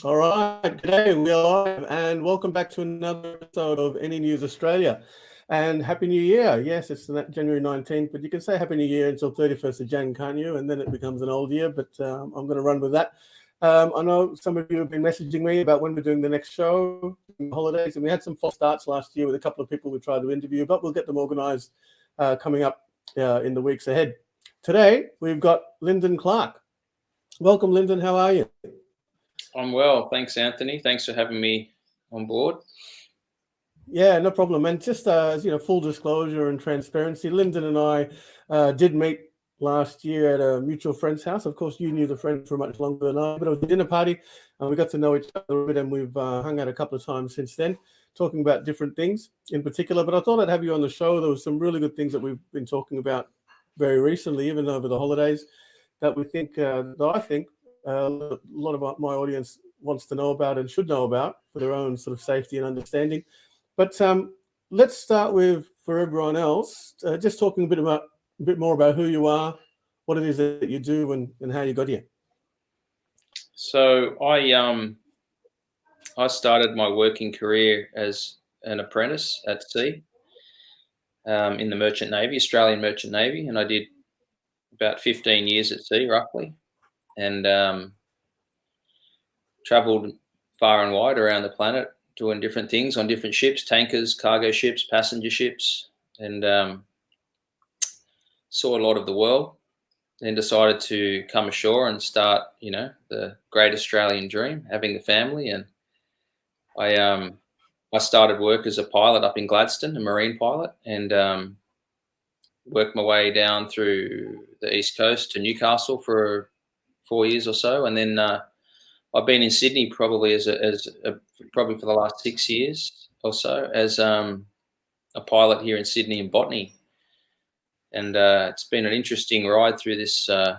All right, g'day, we're live and welcome back to another episode of Any News Australia. And Happy New Year. Yes, it's January 19th, but you can say Happy New Year until 31st of Jan, can't you? And then it becomes an old year, but I'm going to run with that. I know some of you have been messaging me about when we're doing the next show, the holidays, and we had some false starts last year with a couple of people we tried to interview, but we'll get them organised coming up in the weeks ahead. Today, we've got Lyndon Clark. Welcome, Lyndon. How are you? I'm well, thanks, Anthony. Thanks for having me on board. Yeah, no problem. And just as full disclosure and transparency, Lyndon and I did meet last year at a mutual friend's house. Of course, you knew the friend for much longer than I, but it was a dinner party, and we got to know each other a bit, and we've hung out a couple of times since then, talking about different things in particular. But I thought I'd have you on the show. There was some really good things that we've been talking about very recently, even over the holidays, that we think, that I think a lot of my audience wants to know about and should know about for their own sort of safety and understanding. But let's start with, for everyone else, just talking a bit more about who you are, what it is that you do, and how you got here. So I started my working career as an apprentice at sea in the Merchant Navy, Australian Merchant Navy, and I did about 15 years at sea, roughly, and travelled far and wide around the planet, doing different things on different ships, tankers, cargo ships, passenger ships, and saw a lot of the world. Then decided to come ashore and start, the great Australian dream, having a family. And I started work as a pilot up in Gladstone, a marine pilot, and worked my way down through the East Coast to Newcastle for 4 years or so, and then I've been in Sydney probably probably for the last 6 years or so as a pilot here in Sydney in Botany, and it's been an interesting ride through this through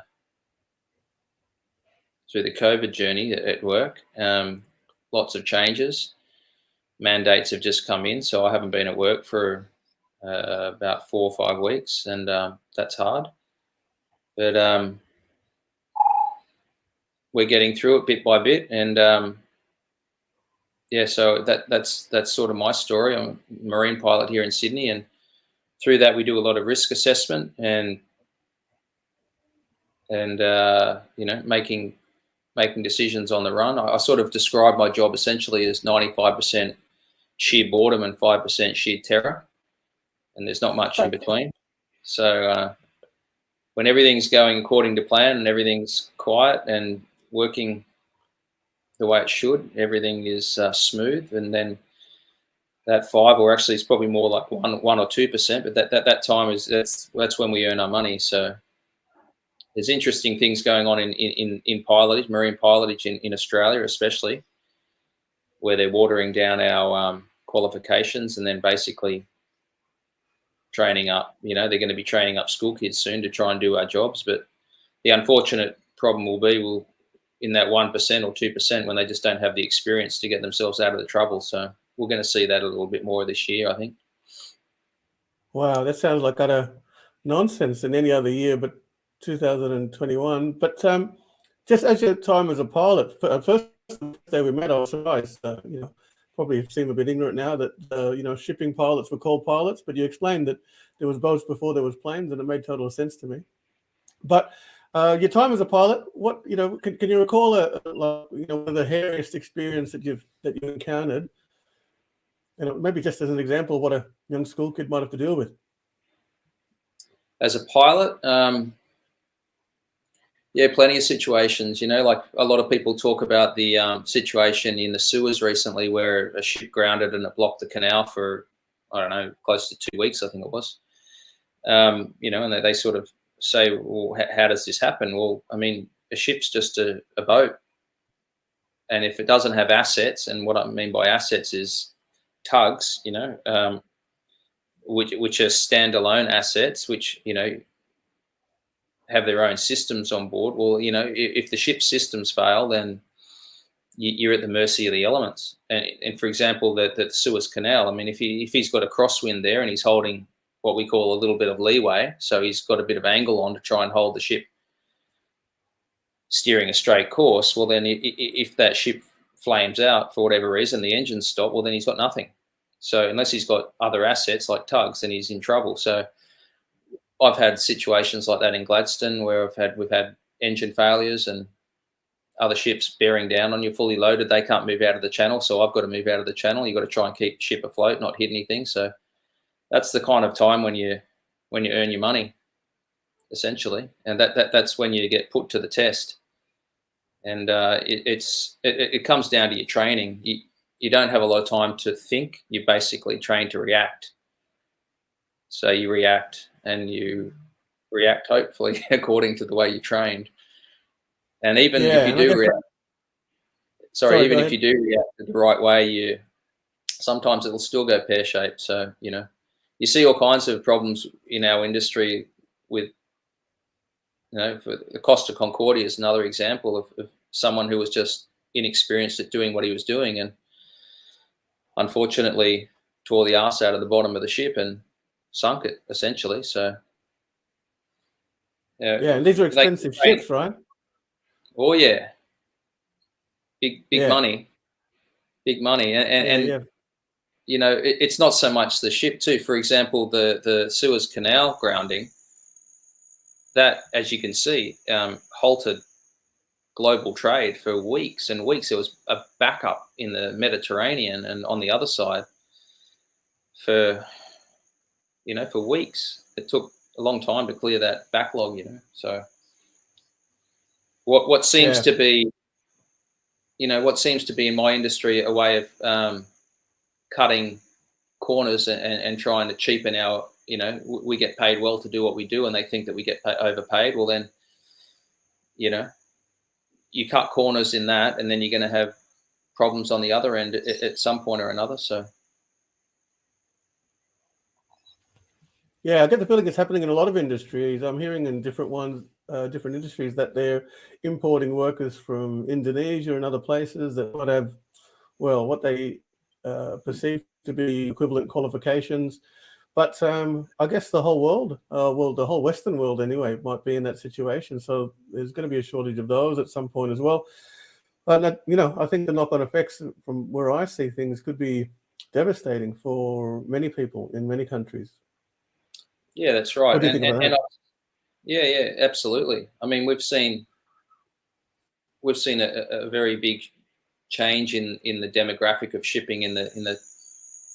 the COVID journey at work. Lots of changes, mandates have just come in, so I haven't been at work for about 4 or 5 weeks, and that's hard, but we're getting through it bit by bit, and yeah, so that's sort of my story. I'm a marine pilot here in Sydney, and through that we do a lot of risk assessment and making decisions on the run. I sort of describe my job essentially as 95% sheer boredom and 5% sheer terror, and there's not much in between. So when everything's going according to plan and everything's quiet and working the way it should, everything is smooth, and then that 5, or actually it's probably more like 1 or 2%, but that time that's when we earn our money. So there's interesting things going on in pilotage, marine pilotage in Australia, especially, where they're watering down our qualifications and then basically training up. They're going to be training up school kids soon to try and do our jobs, but the unfortunate problem will be in that 1% or 2% when they just don't have the experience to get themselves out of the trouble. So we're going to see that a little bit more this year, I think. Wow, that sounds like utter nonsense in any other year, but 2021. But just as your time as a pilot, first day we met, I was surprised. Probably seem a bit ignorant now that shipping pilots were called pilots, but you explained that there was boats before there was planes, and it made total sense to me. But your time as a pilot, what can you recall one of the hairiest experience that you encountered? Maybe just as an example of what a young school kid might have to deal with. As a pilot, yeah, plenty of situations. Like a lot of people talk about the situation in the Suez recently, where a ship grounded and it blocked the canal for, I don't know, close to 2 weeks, I think it was. And they sort of say, well, how does this happen? Well, I mean, a ship's just a boat, and if it doesn't have assets, and what I mean by assets is tugs, which are standalone assets, which have their own systems on board. Well, if the ship's systems fail, then you're at the mercy of the elements. And for example, the Suez Canal, I mean, if he's got a crosswind there and he's holding what we call a little bit of leeway, so he's got a bit of angle on to try and hold the ship steering a straight course, well then if that ship flames out for whatever reason, the engine's stopped, well then he's got nothing. So unless he's got other assets like tugs, then he's in trouble. So I've had situations like that in Gladstone where we've had engine failures and other ships bearing down on you fully loaded. They can't move out of the channel, so I've got to move out of the channel. You've got to try and keep the ship afloat, not hit anything. So that's the kind of time when you earn your money, essentially, and that's when you get put to the test. And it comes down to your training. You don't have a lot of time to think. You're basically trained to react. So you react, and you react hopefully according to the way you trained. And even if you do react, even if you do react the right way, sometimes it'll still go pear-shaped. So you see all kinds of problems in our industry with, for the Costa Concordia is another example of someone who was just inexperienced at doing what he was doing, and unfortunately tore the arse out of the bottom of the ship and sunk it, essentially. So and these are expensive ships, right? Oh yeah, big money, and it's not so much the ship too. For example, the Suez Canal grounding, that, as you can see, halted global trade for weeks and weeks. There was a backup in the Mediterranean and on the other side for weeks. It took a long time to clear that backlog, So what seems to be, what seems to be in my industry a way of cutting corners and trying to cheapen our, we get paid well to do what we do, and they think that we get overpaid. Well, then, you cut corners in that, and then you're going to have problems on the other end at some point or another. So, yeah, I get the feeling it's happening in a lot of industries. I'm hearing in different industries that they're importing workers from Indonesia and other places that might have, what they perceive to be equivalent qualifications. But I guess the whole world, the whole Western world anyway, might be in that situation. So there's going to be a shortage of those at some point as well. And I think the knock-on effects from where I see things could be devastating for many people in many countries. Yeah, that's right. What do you think about that? Yeah, absolutely. I mean, we've seen a very big change in the demographic of shipping in the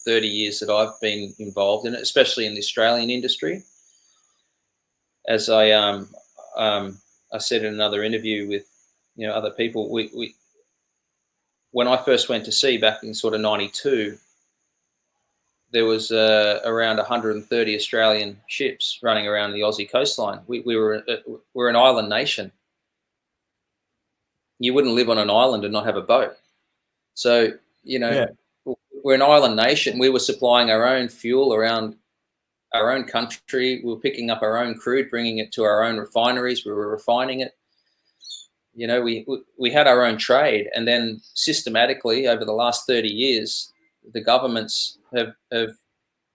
30 years that I've been involved in it, especially in the Australian industry. As I said in another interview with other people, we when I first went to sea back in sort of '92, there was around 130 Australian ships running around the Aussie coastline. We're an island nation. You wouldn't live on an island and not have a boat. So we're an island nation. We were supplying our own fuel around our own country. We were picking up our own crude, bringing it to our own refineries. We were refining it. We had our own trade, and then systematically over the last 30 years, the governments have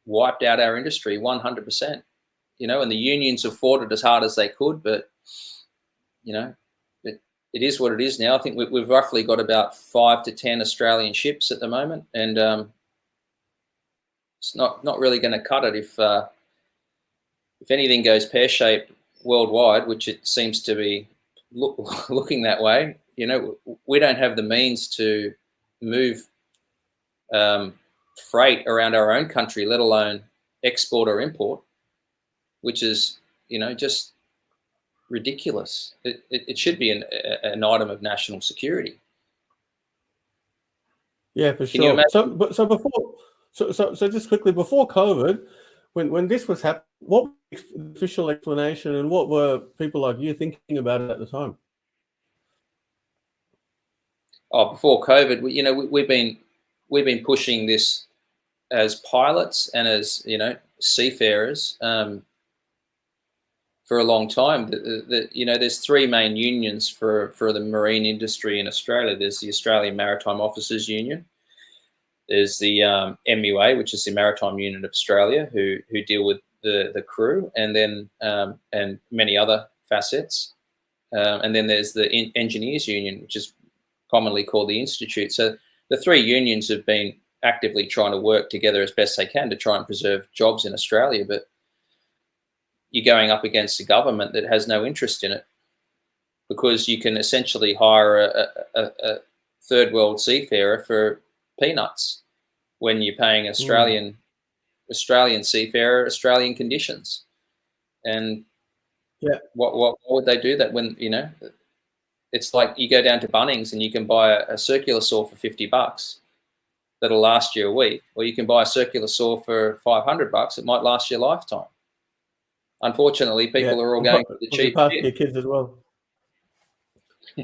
wiped out our industry 100%. And the unions have fought it as hard as they could, but it is what it is now. I think we've roughly got about 5 to 10 Australian ships at the moment, and it's not really going to cut it if anything goes pear-shaped worldwide, which it seems to be looking that way. We don't have the means to move freight around our own country, let alone export or import, which is just ridiculous. It should be an item of national security. Yeah, for sure. So just quickly, before COVID, when this was happening, what was the official explanation, and what were people like you thinking about it at the time? Oh, before COVID, we've been pushing this as pilots and as seafarers for a long time. There's three main unions for the marine industry in Australia. There's the Australian Maritime Officers Union. There's the MUA, which is the Maritime Union of Australia, who deal with the crew, and then and many other facets. and then there's the Engineers Union, which is commonly called the Institute. So the three unions have been actively trying to work together as best they can to try and preserve jobs in Australia, but you're going up against a government that has no interest in it, because you can essentially hire a third world seafarer for peanuts when you're paying Australian seafarer Australian conditions. And Yeah. What would they do that when, it's like you go down to Bunnings and you can buy a circular saw for $50 that'll last you a week, or you can buy a circular saw for $500. It might last you a lifetime. Unfortunately, people are all going for the cheap shit. Your kids as well.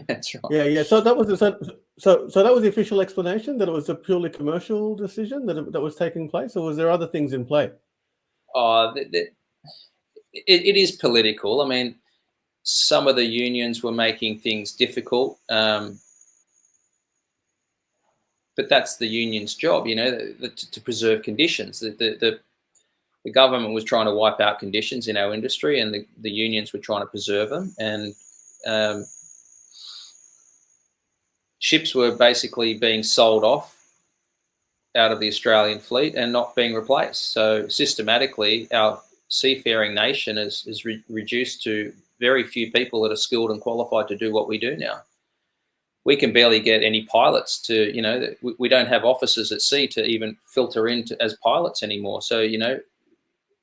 That's right. Yeah. So that was that was the official explanation, that it was a purely commercial decision that was taking place, or was there other things in play? It is political. I mean, some of the unions were making things difficult, but that's the union's job, to preserve conditions. The government was trying to wipe out conditions in our industry, and the unions were trying to preserve them. And ships were basically being sold off out of the Australian fleet and not being replaced. So systematically, our seafaring nation is reduced to very few people that are skilled and qualified to do what we do now. We can barely get any pilots to, we don't have officers at sea to even filter in as pilots anymore. So,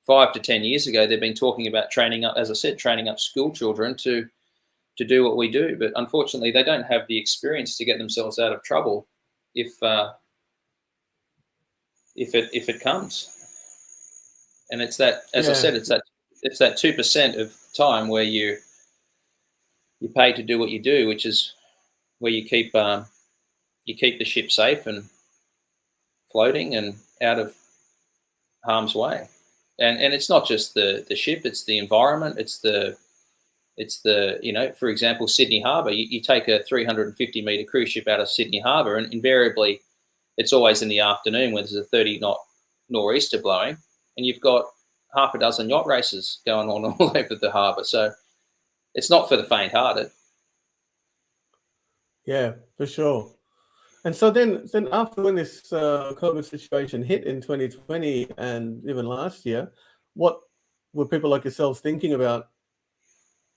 5 to 10 years ago, they've been talking about training up, as I said, training up school children to do what we do. But unfortunately, they don't have the experience to get themselves out of trouble if it comes. And it's that, as I said, it's that 2% of time where you're paid to do what you do, which is where you keep the ship safe and floating and out of harm's way. And it's not just the ship; it's the environment. It's the for example, Sydney Harbour. You take a 350-metre cruise ship out of Sydney Harbour, and invariably, it's always in the afternoon when there's a 30-knot nor'easter blowing, and you've got half a dozen yacht races going on all over the harbour. So it's not for the faint-hearted. Yeah, for sure. And so then after, when this COVID situation hit in 2020 and even last year, what were people like yourselves thinking about,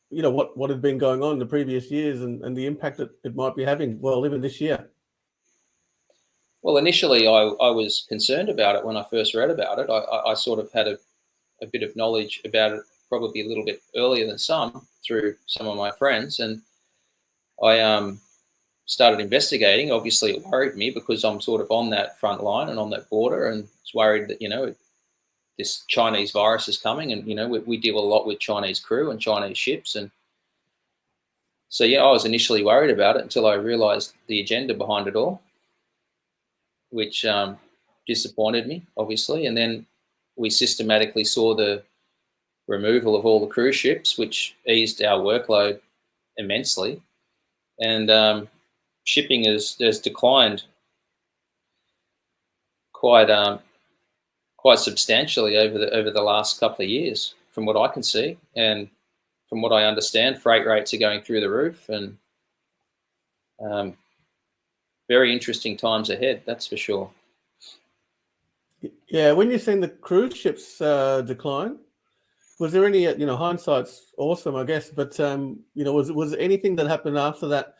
what had been going on in the previous years and the impact that it might be having, well, even this year? Well, initially I was concerned about it when I first read about it. I sort of had a bit of knowledge about it probably a little bit earlier than some through some of my friends. And I started investigating. Obviously, it worried me because I'm sort of on that front line and on that border, and was worried that, this Chinese virus is coming, and, we deal a lot with Chinese crew and Chinese ships. And so, yeah, I was initially worried about it until I realized the agenda behind it all, which disappointed me, obviously. And then we systematically saw the removal of all the cruise ships, which eased our workload immensely. And shipping has declined quite substantially over the last couple of years, from what I can see, and from what I understand, freight rates are going through the roof, and very interesting times ahead, that's for sure. Yeah, when you're seeing the cruise ships decline, was there any, hindsight's awesome, I guess, but was anything that happened after that,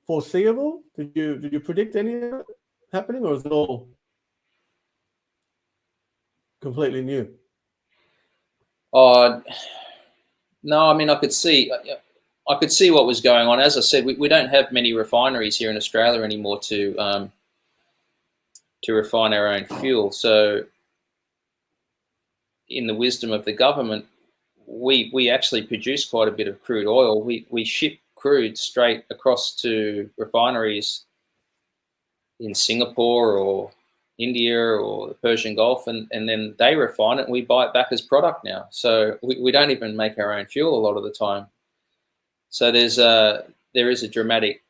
foreseeable? Did you predict any of it happening, or was it all completely new? No, I mean, I could see what was going on. As I said, we don't have many refineries here in Australia anymore to refine our own fuel. So, in the wisdom of the government, we actually produce quite a bit of crude oil. We ship crude straight across to refineries in Singapore or India or the Persian Gulf, and then they refine it and we buy it back as product now. So we don't even make our own fuel a lot of the time. So there is a dramatic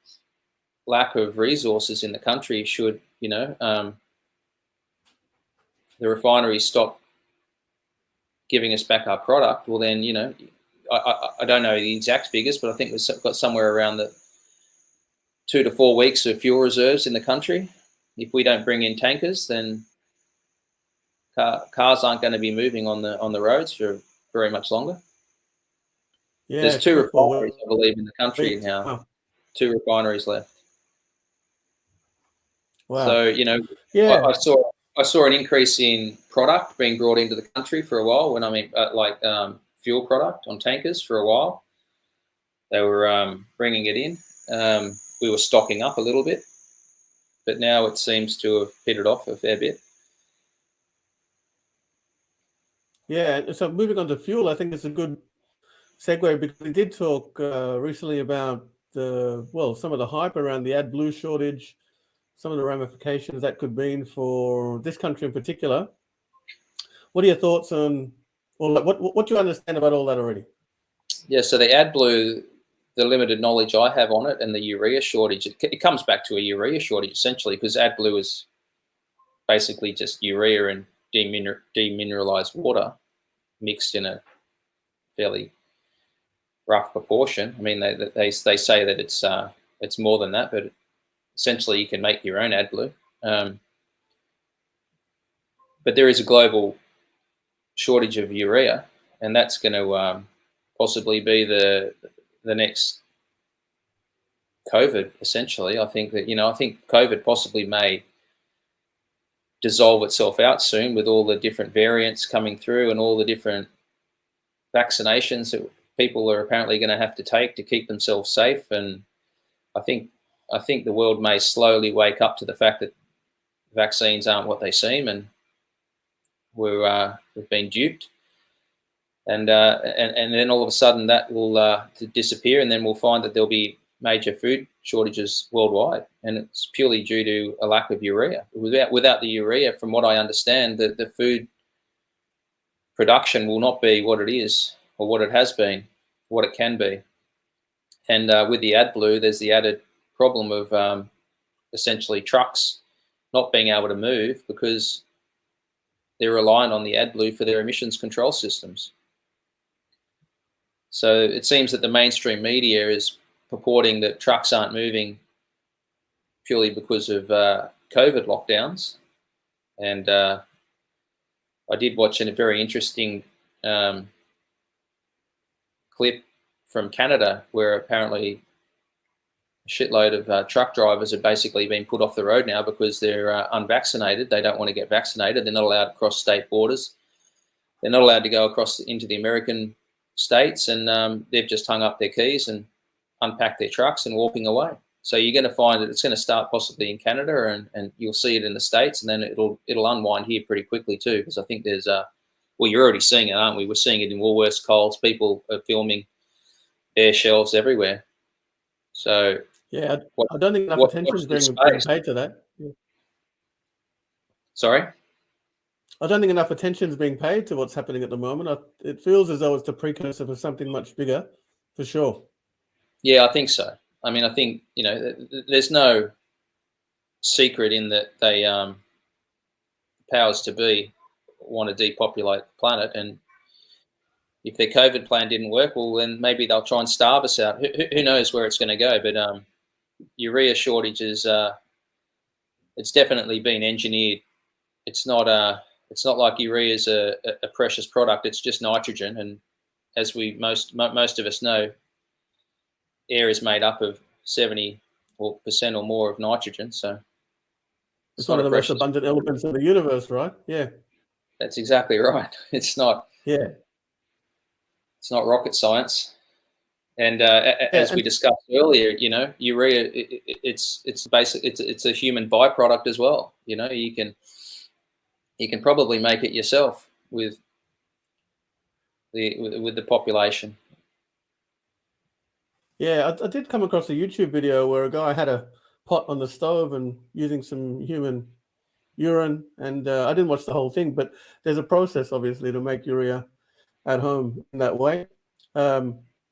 lack of resources in the country should, the refineries stop giving us back our product. Well, then, I don't know the exact figures, but I think we've got somewhere around the 2 to 4 weeks of fuel reserves in the country. If we don't bring in tankers, then cars aren't going to be moving on the roads for very much longer. Yeah, There's 2 refineries, I believe, in the country weeks. now. Wow. 2 refineries left. Wow. So, you know, Yeah. I saw an increase in product being brought into the country for a while. When I mean, fuel product on tankers for a while, they were bringing it in. We were stocking up a little bit, but now it seems to have pitted off a fair bit. Yeah. So moving on to fuel, I think it's a good segue because we did talk recently about some of the hype around the AdBlue shortage, some of the ramifications that could mean for this country in particular. What are your thoughts on all that? What do you understand about all that already? Yeah, so the AdBlue, the limited knowledge I have on it, and the urea shortage, it comes back to a urea shortage essentially, because AdBlue is basically just urea and demineralized water mixed in a fairly rough proportion. I mean, they say that it's more than that, but essentially you can make your own AdBlue. But there is a global shortage of urea, and that's going to possibly be the next COVID. Essentially, I think that I think COVID possibly may dissolve itself out soon with all the different variants coming through and all the different vaccinations that people are apparently going to have to take to keep themselves safe. And I think the world may slowly wake up to the fact that vaccines aren't what they seem, and we've been duped. And then all of a sudden that will disappear, and then we'll find that there'll be major food shortages worldwide, and it's purely due to a lack of urea. Without the urea, from what I understand, the food production will not be what it is or what it has been, what it can be. And with the AdBlue, there's the added problem of essentially trucks not being able to move because they're reliant on the AdBlue for their emissions control systems. So it seems that the mainstream media is purporting that trucks aren't moving purely because of COVID lockdowns. And I did watch a very interesting clip from Canada where apparently a shitload of truck drivers have basically been put off the road now because they're unvaccinated. They don't want to get vaccinated. They're not allowed to cross state borders. They're not allowed to go across into the American states, and they've just hung up their keys and unpacked their trucks and walking away. So you're going to find that it's going to start possibly in Canada, and you'll see it in the States, and then it'll unwind here pretty quickly too, because I think there's well, you're already seeing it, aren't we? We're seeing it in Woolworths, Coles. People are filming bare shelves everywhere. So yeah, I don't think enough attention is being paid to that. Yeah. Sorry? I don't think enough attention is being paid to what's happening at the moment. It feels as though it's the precursor for something much bigger, for sure. Yeah, I think so. I mean, I think, there's no secret in that they, powers to be, want to depopulate the planet. And if their COVID plan didn't work, well, then maybe they'll try and starve us out. Who knows where it's going to go? But urea shortages, it's definitely been engineered. It's not like urea is a precious product. It's just nitrogen, and as most of us know, air is made up of 70% or more of nitrogen. So it's one of the most abundant elements of the universe, right? Yeah, that's exactly right. It's not. Yeah, it's not rocket science. And as we discussed earlier, urea, it's a human byproduct as well. You can probably make it yourself with the population. Yeah, I did come across a YouTube video where a guy had a pot on the stove and using some human urine, and I didn't watch the whole thing, but there's a process obviously to make urea at home in that way,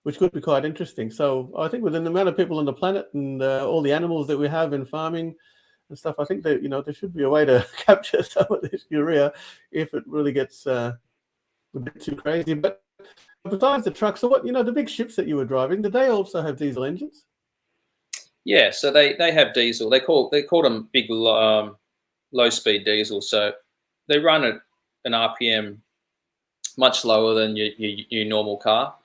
which could be quite interesting. So I think with the amount of people on the planet and all the animals that we have in farming and stuff, I think that there should be a way to capture some of this urea if it really gets a bit too crazy. But besides the trucks, so what, the big ships that you were driving, did they also have diesel engines? Yeah, so they have diesel. They call them big low speed diesel. So they run at an RPM much lower than your normal car.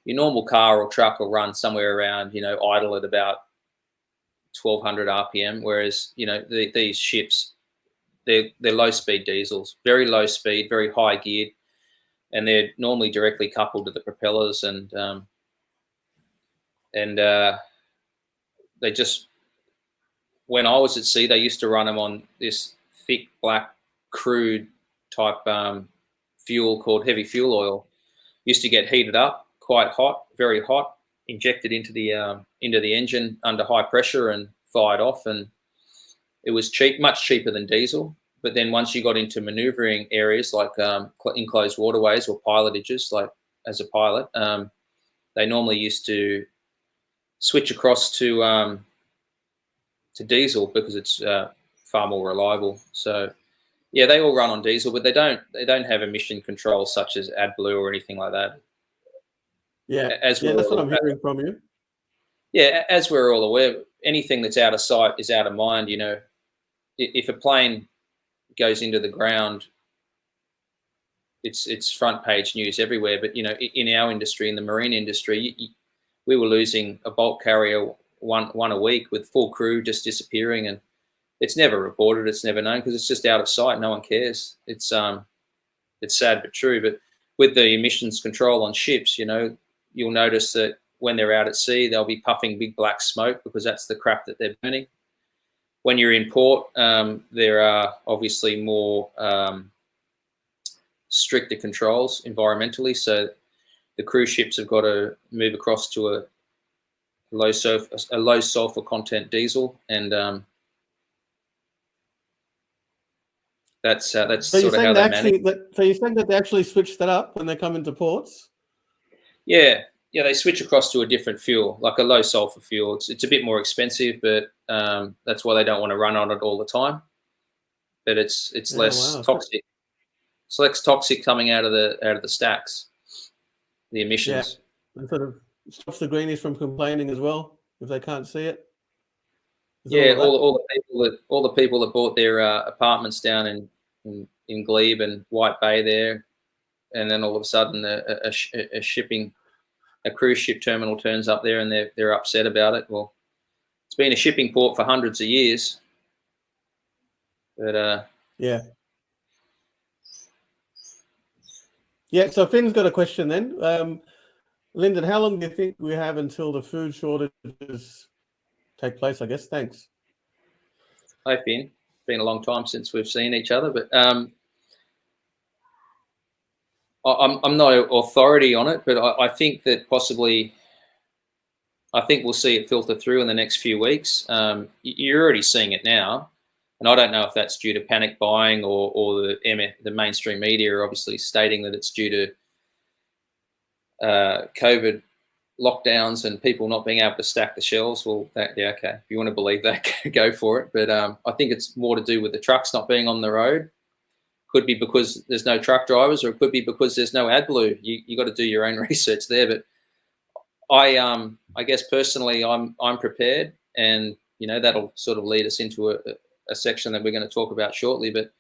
Your normal car or truck will run somewhere around, idle at about 1200 RPM, whereas these ships, they're low speed diesels, very low speed, very high geared, and they're normally directly coupled to the propellers, and they just, when I was at sea, they used to run them on this thick black crude type fuel called heavy fuel oil. Used to get heated up, quite hot, very hot, injected into the engine under high pressure and fired off, and it was cheap, much cheaper than diesel. But then once you got into manoeuvring areas like enclosed waterways or pilotages, like as a pilot, they normally used to switch across to diesel because it's far more reliable. So yeah, they all run on diesel, but they don't have emission control such as AdBlue or anything like that. Yeah, that's what I'm hearing from you. Yeah, as we're all aware, anything that's out of sight is out of mind. If a plane goes into the ground, it's front page news everywhere. But in our industry, in the marine industry, we were losing a bulk carrier one a week with full crew just disappearing, and it's never reported, it's never known because it's just out of sight. No one cares. It's sad but true. But with the emissions control on ships, you'll notice that when they're out at sea, they'll be puffing big black smoke because that's the crap that they're burning. When you're in port, there are obviously more stricter controls environmentally. So the cruise ships have got to move across to a low sulfur content diesel, and that's so sort of how they manage. So you're saying that they actually switch that up when they come into ports? Yeah, they switch across to a different fuel, like a low sulfur fuel. It's a bit more expensive, but that's why they don't want to run on it all the time. But it's less toxic. It's less toxic coming out of the stacks. The emissions. Yeah, and sort of stops the greenies from complaining as well if they can't see it. Yeah, all the people that bought their apartments down in Glebe and White Bay there, and then all of a sudden a cruise ship terminal turns up there and they're upset about it. Well, it's been a shipping port for hundreds of years, but yeah. So Finn's got a question then. Lyndon, how long do you think we have until the food shortages take place? I guess. Thanks. Hi, Finn. It's been a long time since we've seen each other, but I'm not an authority on it, but I think that possibly, I think we'll see it filter through in the next few weeks. You're already seeing it now, and I don't know if that's due to panic buying or the mainstream media are obviously stating that it's due to COVID lockdowns and people not being able to stack the shelves. Well, okay, if you want to believe that, go for it. But I think it's more to do with the trucks not being on the road. Could be because there's no truck drivers, or it could be because there's no AdBlue. You got to do your own research there. But I guess personally, I'm prepared, and that'll sort of lead us into a section that we're going to talk about shortly. But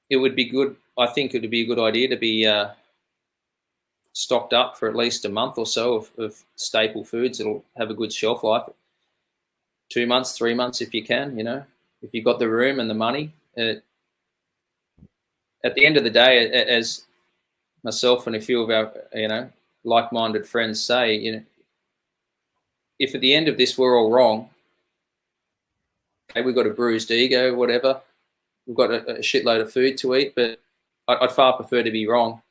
it would be good. I think it would be a good idea to be stocked up for at least a month or so of staple foods. It'll have a good shelf life. 2 months, 3 months if you can. If you've got the room and the money. At the end of the day, as myself and a few of our like-minded friends say, if at the end of this we're all wrong, okay, we've got a bruised ego, whatever, we've got a shitload of food to eat, but I'd far prefer to be wrong,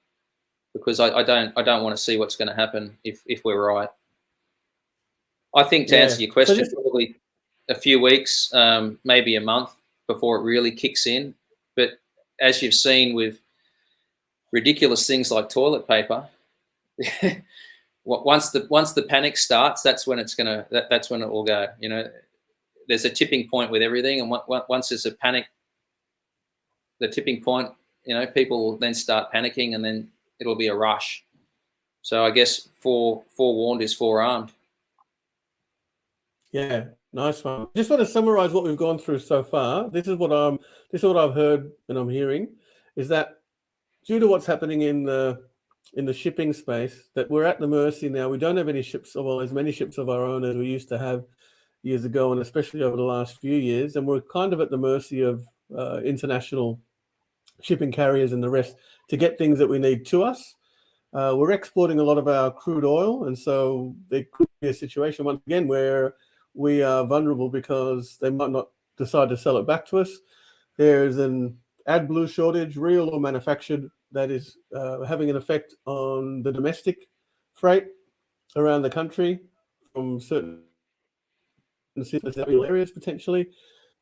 because I don't want to see what's going to happen if we're right. I think to answer your question, probably a few weeks, maybe a month before it really kicks in. But as you've seen with ridiculous things like toilet paper, once the panic starts, that's when it's that's when it will go. There's a tipping point with everything, and once there's a panic, the tipping point, people will then start panicking, and then it'll be a rush. So I guess forewarned is forearmed. Yeah, nice one. Just want to summarize what we've gone through so far. This is what I've heard and I'm hearing, is that due to what's happening in the shipping space, that we're at the mercy now. We don't have any ships, well, as many ships of our own as we used to have years ago, and especially over the last few years. And we're kind of at the mercy of international shipping carriers and the rest to get things that we need to us. We're exporting a lot of our crude oil, and so there could be a situation once again where we are vulnerable because they might not decide to sell it back to us. There's an adblue shortage, real or manufactured, that is having an effect on the domestic freight around the country from certain areas potentially.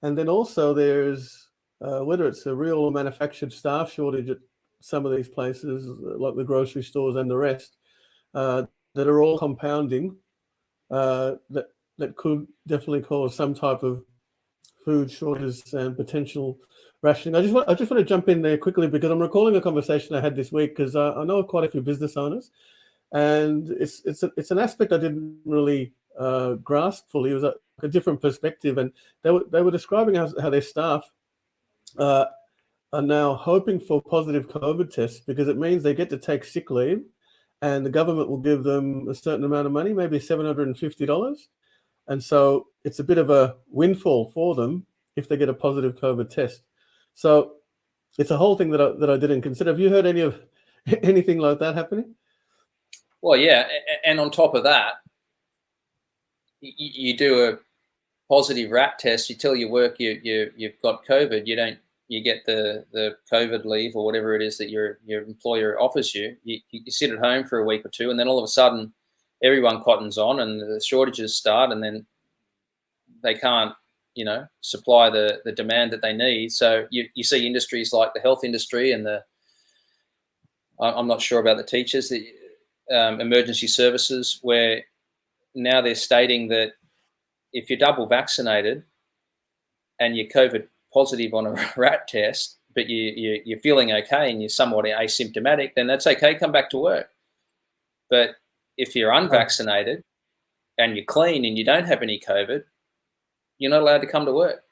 And then also there's whether it's a real or manufactured staff shortage at some of these places, like the grocery stores and the rest, that are all compounding, that could definitely cause some type of food shortages and potential rationing. I just want to jump in there quickly because I'm recalling a conversation I had this week, because I know quite a few business owners, and it's an aspect I didn't really grasp fully. It was a different perspective, and they were describing how their staff are now hoping for positive COVID tests, because it means they get to take sick leave, and the government will give them a certain amount of money, maybe $750. And so it's a bit of a windfall for them if they get a positive COVID test. So it's a whole thing that I didn't consider. Have you heard anything like that happening? Well, yeah, and on top of that, you do a positive rat test. You tell your work you've got COVID. You get the COVID leave or whatever it is that your employer offers you. You sit at home for a week or two, and then all of a sudden, everyone cottons on, and the shortages start, and then they can't, supply the demand that they need. So you see industries like the health industry and I'm not sure about the teachers, the emergency services, where now they're stating that if you're double vaccinated and you're COVID positive on a rat test, but you're feeling okay and you're somewhat asymptomatic, then that's okay, come back to work. But if you're unvaccinated and you're clean and you don't have any COVID, you're not allowed to come to work.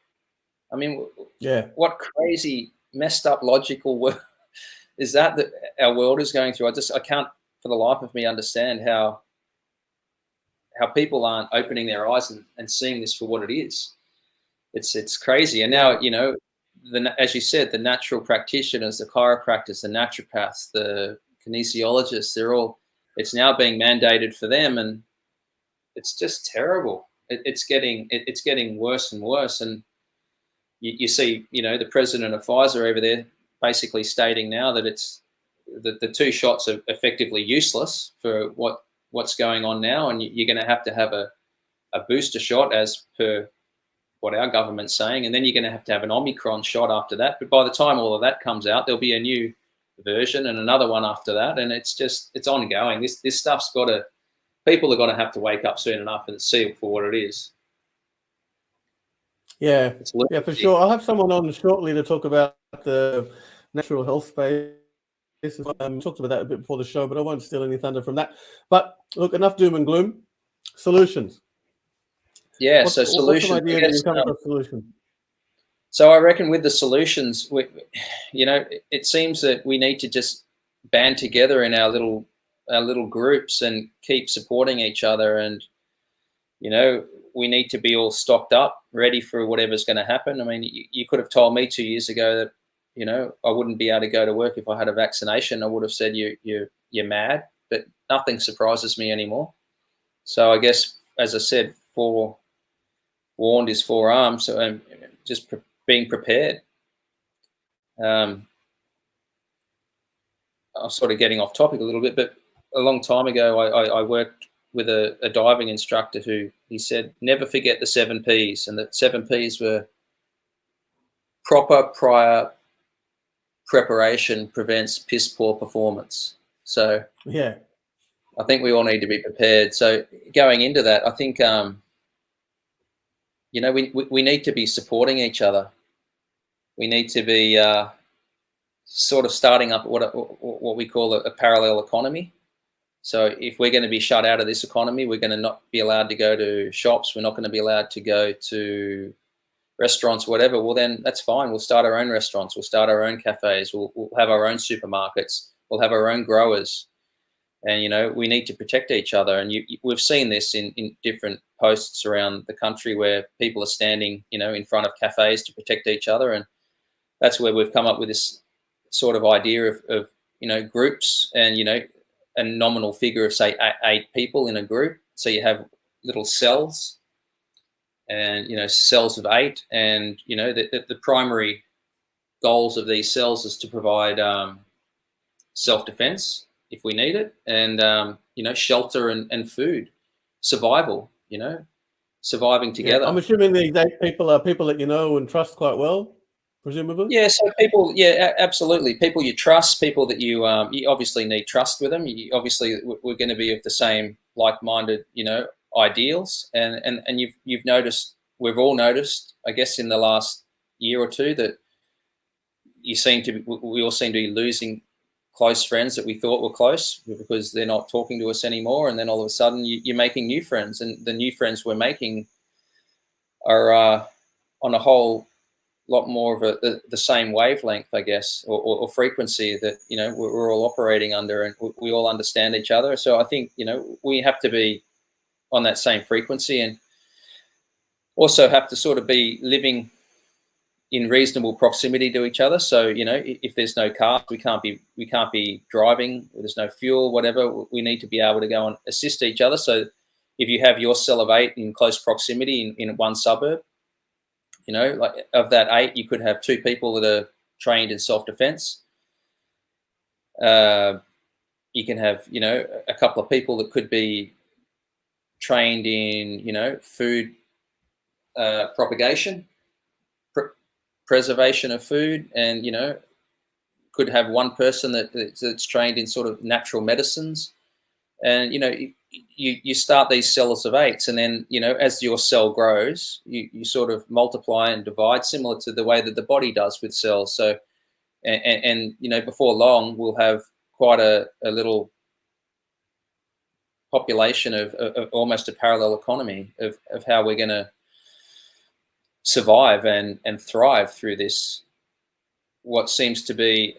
I mean, yeah, what crazy, messed up, logical work is that our world is going through? I can't for the life of me understand how people aren't opening their eyes and seeing this for what it is. It's crazy. And now, as you said, the natural practitioners, the chiropractors, the naturopaths, the kinesiologists, it's now being mandated for them, and it's just terrible. It's getting worse and worse. And you see, the president of Pfizer over there basically stating now that the 2 shots are effectively useless for what's going on now, and you're going to have a booster shot as per what our government's saying, and then you're going to have an Omicron shot after that. But by the time all of that comes out, there'll be a new version and another one after that, and it's ongoing. This stuff's people are going to have to wake up soon enough and see it for what it is. Yeah, for sure. I'll have someone on shortly to talk about the natural health space. Talked about that a bit before the show, but I won't steal any thunder from that. But look, enough doom and gloom. Solutions. Yeah, so solutions. What's some idea that you come across solutions? So I reckon with the solutions, it seems that we need to just band together in our little groups and keep supporting each other, and we need to be all stocked up, ready for whatever's going to happen. I mean, you could have told me 2 years ago that I wouldn't be able to go to work if I had a vaccination. I would have said you're mad, but nothing surprises me anymore. So I guess, as I said, forewarned is forearmed. So just being prepared. I'm sort of getting off topic a little bit, but a long time ago, I worked with a diving instructor he said, never forget the 7 Ps. And the 7 Ps were proper prior preparation prevents piss poor performance. So yeah, I think we all need to be prepared. So going into that, I think, we need to be supporting each other. We need to be sort of starting up what we call a parallel economy. So if we're going to be shut out of this economy, we're going to not be allowed to go to shops. We're not going to be allowed to go to restaurants, whatever. Well, then that's fine. We'll start our own restaurants. We'll start our own cafes. We'll have our own supermarkets. We'll have our own growers. And, you know, we need to protect each other. And we've seen this in different posts around the country where people are standing, you know, in front of cafes to protect each other. And that's where we've come up with this sort of idea of you know, groups and, you know, a nominal figure of, say, 8 people in a group. So you have little cells and, you know, cells of 8. And, you know, the primary goals of these cells is to provide self-defense if we need it, and, you know, shelter and food, survival, you know, surviving together. Yeah, I'm assuming these 8 people are people that you know and trust quite well, presumably? Yeah, so people, yeah, absolutely. People you trust, people that you obviously need trust with them. Obviously, we're going to be of the same like-minded, you know, ideals. And you've noticed, we've all noticed, I guess, in the last year or two that we all seem to be losing close friends that we thought were close because they're not talking to us anymore. And then all of a sudden you're making new friends, and the new friends we're making are on a whole lot more of the same wavelength, I guess, or frequency that, you know, we're all operating under, and we all understand each other. So I think, you know, we have to be on that same frequency, and also have to sort of be living in reasonable proximity to each other. So, you know, if there's no car, we can't be driving. There's no fuel, whatever. We need to be able to go and assist each other. So if you have your cell of 8 in close proximity in one suburb, you know, like of that 8, you could have 2 people that are trained in self-defense. You can have, you know, a couple of people that could be trained in, you know, food propagation, preservation of food, and, you know, could have one person that's trained in sort of natural medicines. And, you know, you start these cells of 8s, and then, you know, as your cell grows, you sort of multiply and divide, similar to the way that the body does with cells. So, and you know, before long, we'll have quite a little population of almost a parallel economy of how we're going to survive and thrive through this, what seems to be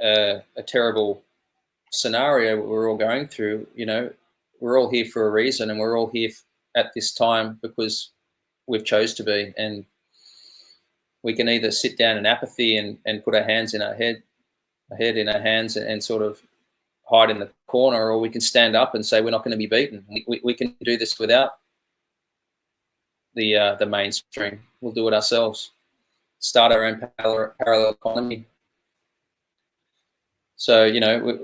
a terrible scenario we're all going through. You know, we're all here for a reason, and we're all here at this time because we've chose to be. And we can either sit down in apathy and put our hands in our head in our hands and sort of hide in the corner, or we can stand up and say we're not going to be beaten. We can do this without the mainstream. We'll do it ourselves. Start our own parallel economy. So, you know,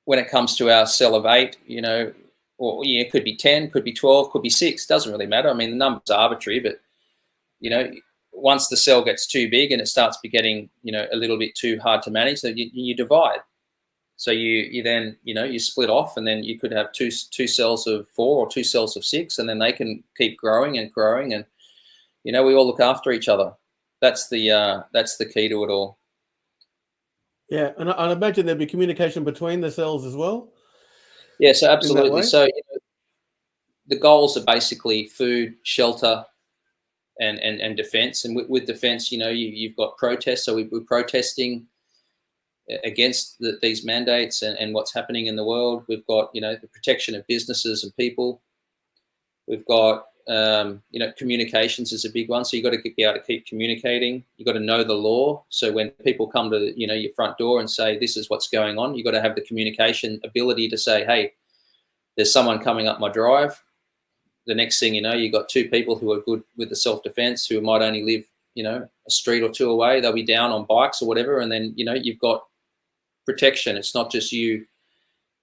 when it comes to our cell of 8, you know, or yeah, it could be 10, could be 12, could be 6, doesn't really matter. I mean, the number's arbitrary, but, you know, once the cell gets too big and it starts getting, you know, a little bit too hard to manage, so you divide. So you then, you know, you split off, and then you could have two cells of 4 or 2 cells of 6, and then they can keep growing and growing, and, you know, we all look after each other. That's the key to it all. Yeah, and I imagine there'd be communication between the cells as well. Yes, absolutely. So, you know, the goals are basically food, shelter, and defense. And with defense, you know, you've got protests. So we're protesting against these mandates and what's happening in the world. We've got, you know, the protection of businesses and people. We've got, you know, communications is a big one. So you've got to be able to keep communicating. You've got to know the law. So when people come to, you know, your front door and say, this is what's going on, you've got to have the communication ability to say, hey, there's someone coming up my drive. The next thing you know, you've got 2 people who are good with the self-defense, who might only live, you know, a street or 2 away. They'll be down on bikes or whatever. And then, you know, you've got protection. It's not just you.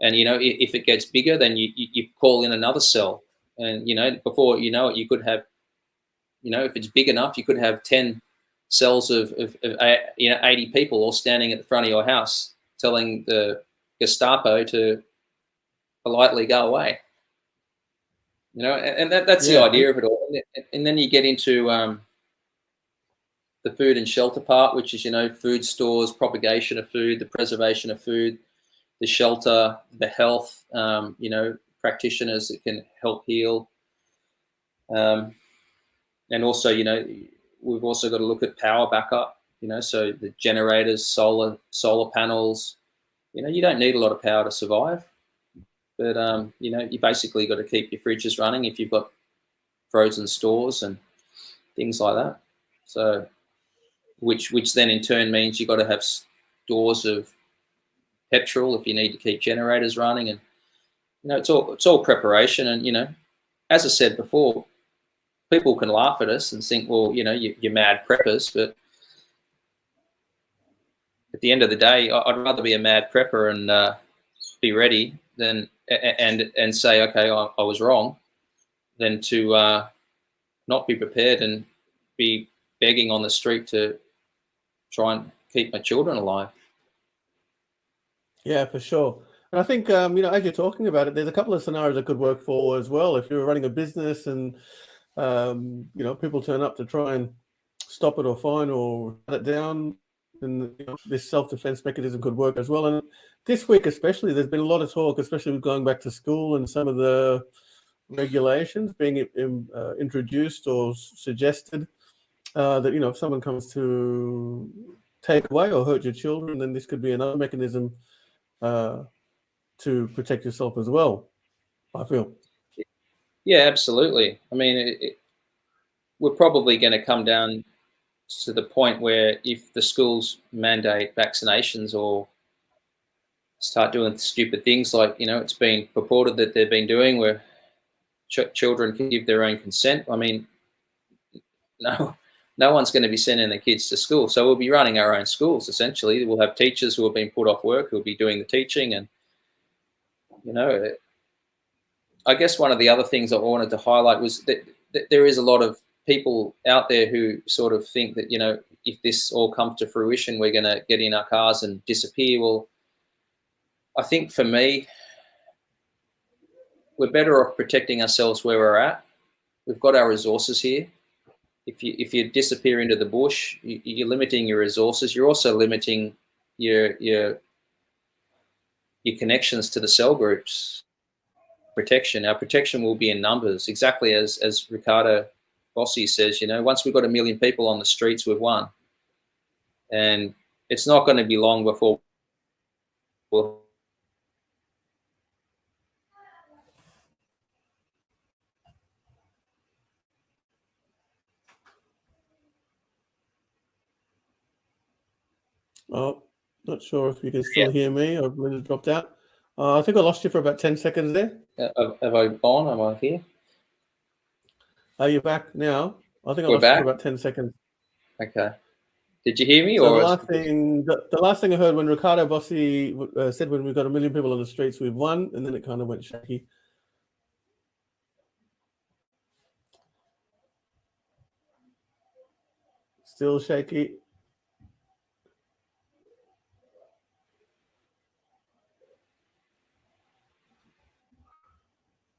And, you know, if it gets bigger, then you call in another cell. And, you know, before you know it, you could have, you know, if it's big enough, you could have 10 cells of you know, 80 people all standing at the front of your house telling the Gestapo to politely go away. You know, and that's the idea of it all. And then you get into the food and shelter part, which is, food stores, propagation of food, the preservation of food, the shelter, the health, practitioners that can help heal. And also, we've also got to look at power backup, so the generators, solar panels. You don't need a lot of power to survive, but, you basically got to keep your fridges running if you've got frozen stores and things like that. So, which then in turn means you've got to have stores of petrol if you need to keep generators running, and it's all preparation. And as I said before, people can laugh at us and think, well, you're mad preppers, but at the end of the day, I'd rather be a mad prepper and be ready than and say, okay, I was wrong, than to not be prepared and be begging on the street to try and keep my children alive. Yeah, for sure. And I think, as you're talking about it, there's a couple of scenarios that could work for as well. If you're running a business and, people turn up to try and stop it or fine or shut it down, then this self-defense mechanism could work as well. And this week especially, there's been a lot of talk, especially with going back to school and some of the regulations being introduced or suggested, that, if someone comes to take away or hurt your children, then this could be another mechanism to protect yourself as well, I feel. Yeah, absolutely. I mean, we're probably going to come down to the point where if the schools mandate vaccinations or start doing stupid things like, it's been purported that they've been doing where children can give their own consent. I mean, no one's going to be sending their kids to school. So we'll be running our own schools, essentially. We'll have teachers who have been put off work who will be doing the teaching. And, I guess one of the other things I wanted to highlight was that there is a lot of people out there who sort of think that, if this all comes to fruition, we're going to get in our cars and disappear. Well, I think for me, we're better off protecting ourselves where we're at. We've got our resources here. If you disappear into the bush, you're limiting your resources. You're also limiting your connections to the cell groups. Our protection will be in numbers, exactly as Ricardo Bossi says. Once we've got 1 million people on the streets, we've won. And it's not going to be long before we'll Oh, not sure if you can still hear me. I've really dropped out. I think I lost you for about 10 seconds there. Have I gone? Am I here? Are you back now? I think I We're lost you back? for about 10 seconds. Okay. Did you hear me? So or the last thing I heard when Ricardo Bossi said when we've got 1 million people on the streets, we've won, and then it kind of went shaky. Still shaky.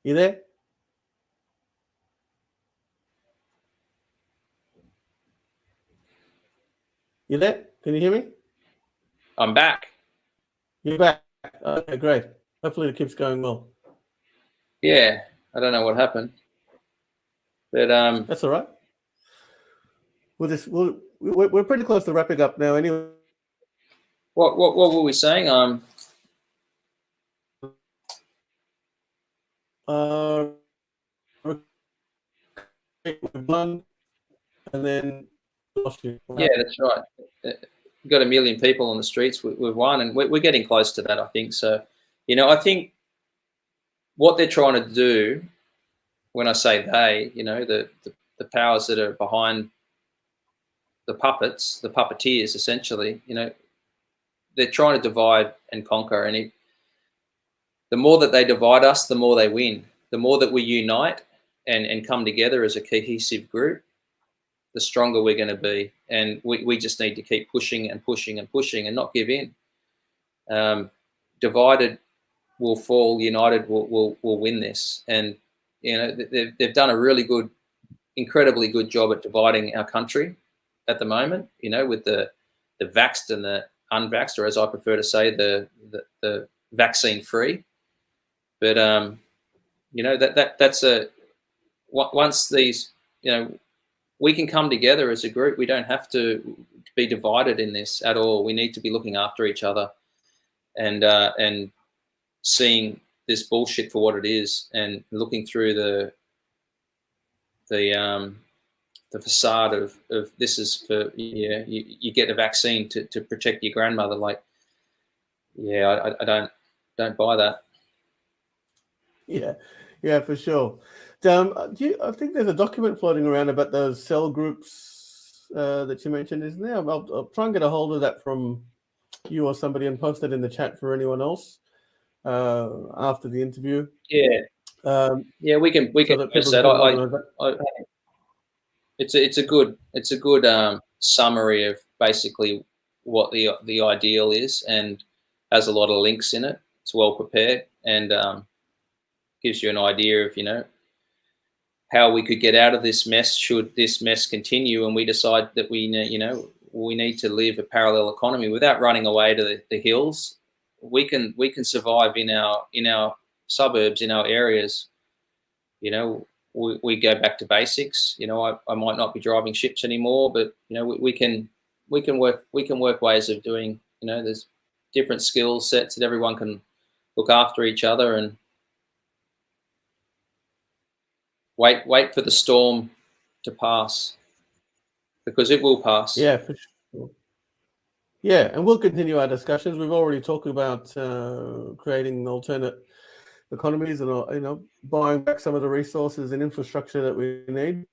You there? You there? Can you hear me? I'm back. You're back. Okay, great. Hopefully it keeps going well. Yeah, I don't know what happened, but That's all right. We're pretty close to wrapping up now. Anyway, what were we saying? we've won, and then lost you. Yeah, that's right. We've got 1 million people on the streets. We've won, and we're getting close to that, I think. So, I think what they're trying to do, when I say they, the powers that are behind the puppets, the puppeteers, essentially, they're trying to divide and conquer. And the more that they divide us, the more they win. The more that we unite and come together as a cohesive group, the stronger we're going to be. And we just need to keep pushing and pushing and pushing and not give in. Divided will fall, united will win this. And, they've done a really good, incredibly good job at dividing our country. at the moment, you know, with the vaxxed and the unvaxxed, or as I prefer to say, the vaccine free. But you know, that's once these, you know, we can come together as a group. We don't have to be divided in this at all. We need to be looking after each other and seeing this bullshit for what it is, and looking through the facade of this is for, yeah, you get a vaccine to protect your grandmother. Like, yeah, I don't buy that. Yeah, for sure. I think there's a document floating around about those cell groups that you mentioned, isn't there? I'll try and get a hold of that from you or somebody and post it in the chat for anyone else after the interview. Yeah, yeah, we can post that. It's a good summary of basically what the ideal is, and has a lot of links in it. It's well prepared, and gives you an idea of, you know, how we could get out of this mess should this mess continue, and we decide that we need to live a parallel economy without running away to the hills. We can survive in our suburbs, in our areas. You know, we go back to basics. You know, I might not be driving ships anymore, but you know, we can work ways of doing. You know, there's different skill sets that everyone can look after each other, and wait for the storm to pass, because it will pass. Yeah, for sure. Yeah, and we'll continue our discussions. We've already talked about creating alternate economies and, you know, buying back some of the resources and infrastructure that we need,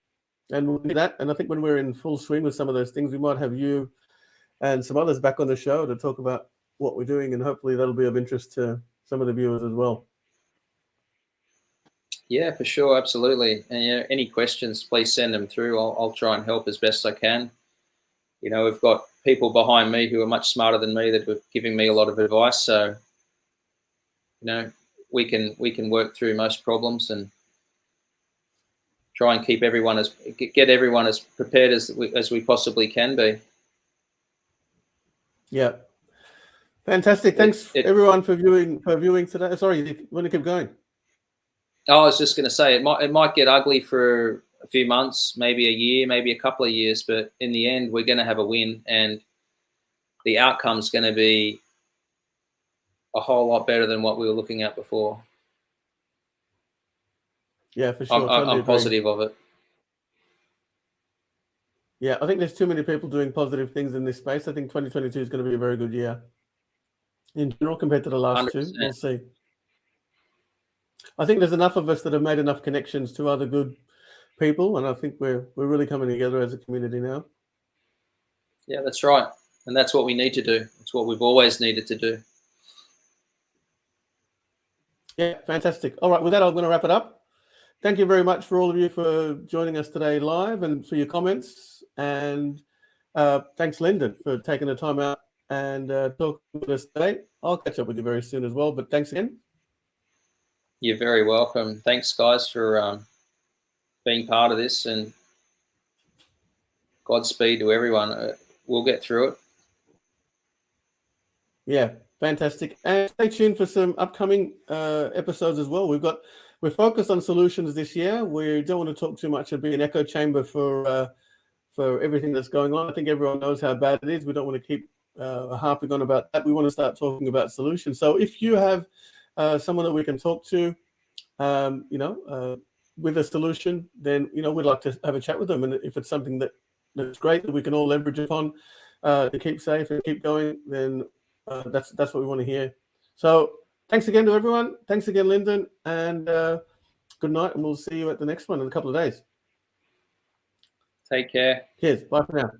and we'll do that. And I think when we're in full swing with some of those things, we might have you and some others back on the show to talk about what we're doing, and hopefully that'll be of interest to some of the viewers as well. Yeah, for sure, absolutely. And you know, any questions, please send them through. I'll try and help as best I can. You know, we've got people behind me who are much smarter than me that are giving me a lot of advice. So, you know, we can work through most problems and try and get everyone as prepared as we possibly can be. Yeah, fantastic. Thanks everyone for viewing today. Sorry, you want to keep going? I was just going to say, it might get ugly for a few months, maybe a year, maybe a couple of years, but in the end, we're going to have a win, and the outcome's going to be a whole lot better than what we were looking at before. Yeah, for sure. I'm positive of it. Yeah, I think there's too many people doing positive things in this space. I think 2022 is going to be a very good year in general compared to the last 100%. Two. We'll see. I think there's enough of us that have made enough connections to other good people, and I think we're really coming together as a community now. Yeah, that's right, and that's what we need to do. It's what we've always needed to do. Yeah, fantastic. All right, with that, I'm going to wrap it up. Thank you very much for all of you for joining us today live and for your comments, and thanks, Lyndon, for taking the time out and talking with us today. I'll catch up with you very soon as well, but thanks again. You're very welcome. Thanks, guys, for being part of this, and Godspeed to everyone. We'll get through it. Yeah, fantastic. And stay tuned for some upcoming episodes as well. We're focused on solutions this year. We don't want to talk too much and be an echo chamber for everything that's going on. I think everyone knows how bad it is. We don't want to keep harping on about that. We want to start talking about solutions. So if you have someone that we can talk to, with a solution, then, we'd like to have a chat with them. And if it's something that's great that we can all leverage upon to keep safe and keep going, then that's what we want to hear. So thanks again to everyone. Thanks again, Lyndon, and good night. And we'll see you at the next one in a couple of days. Take care. Cheers. Bye for now.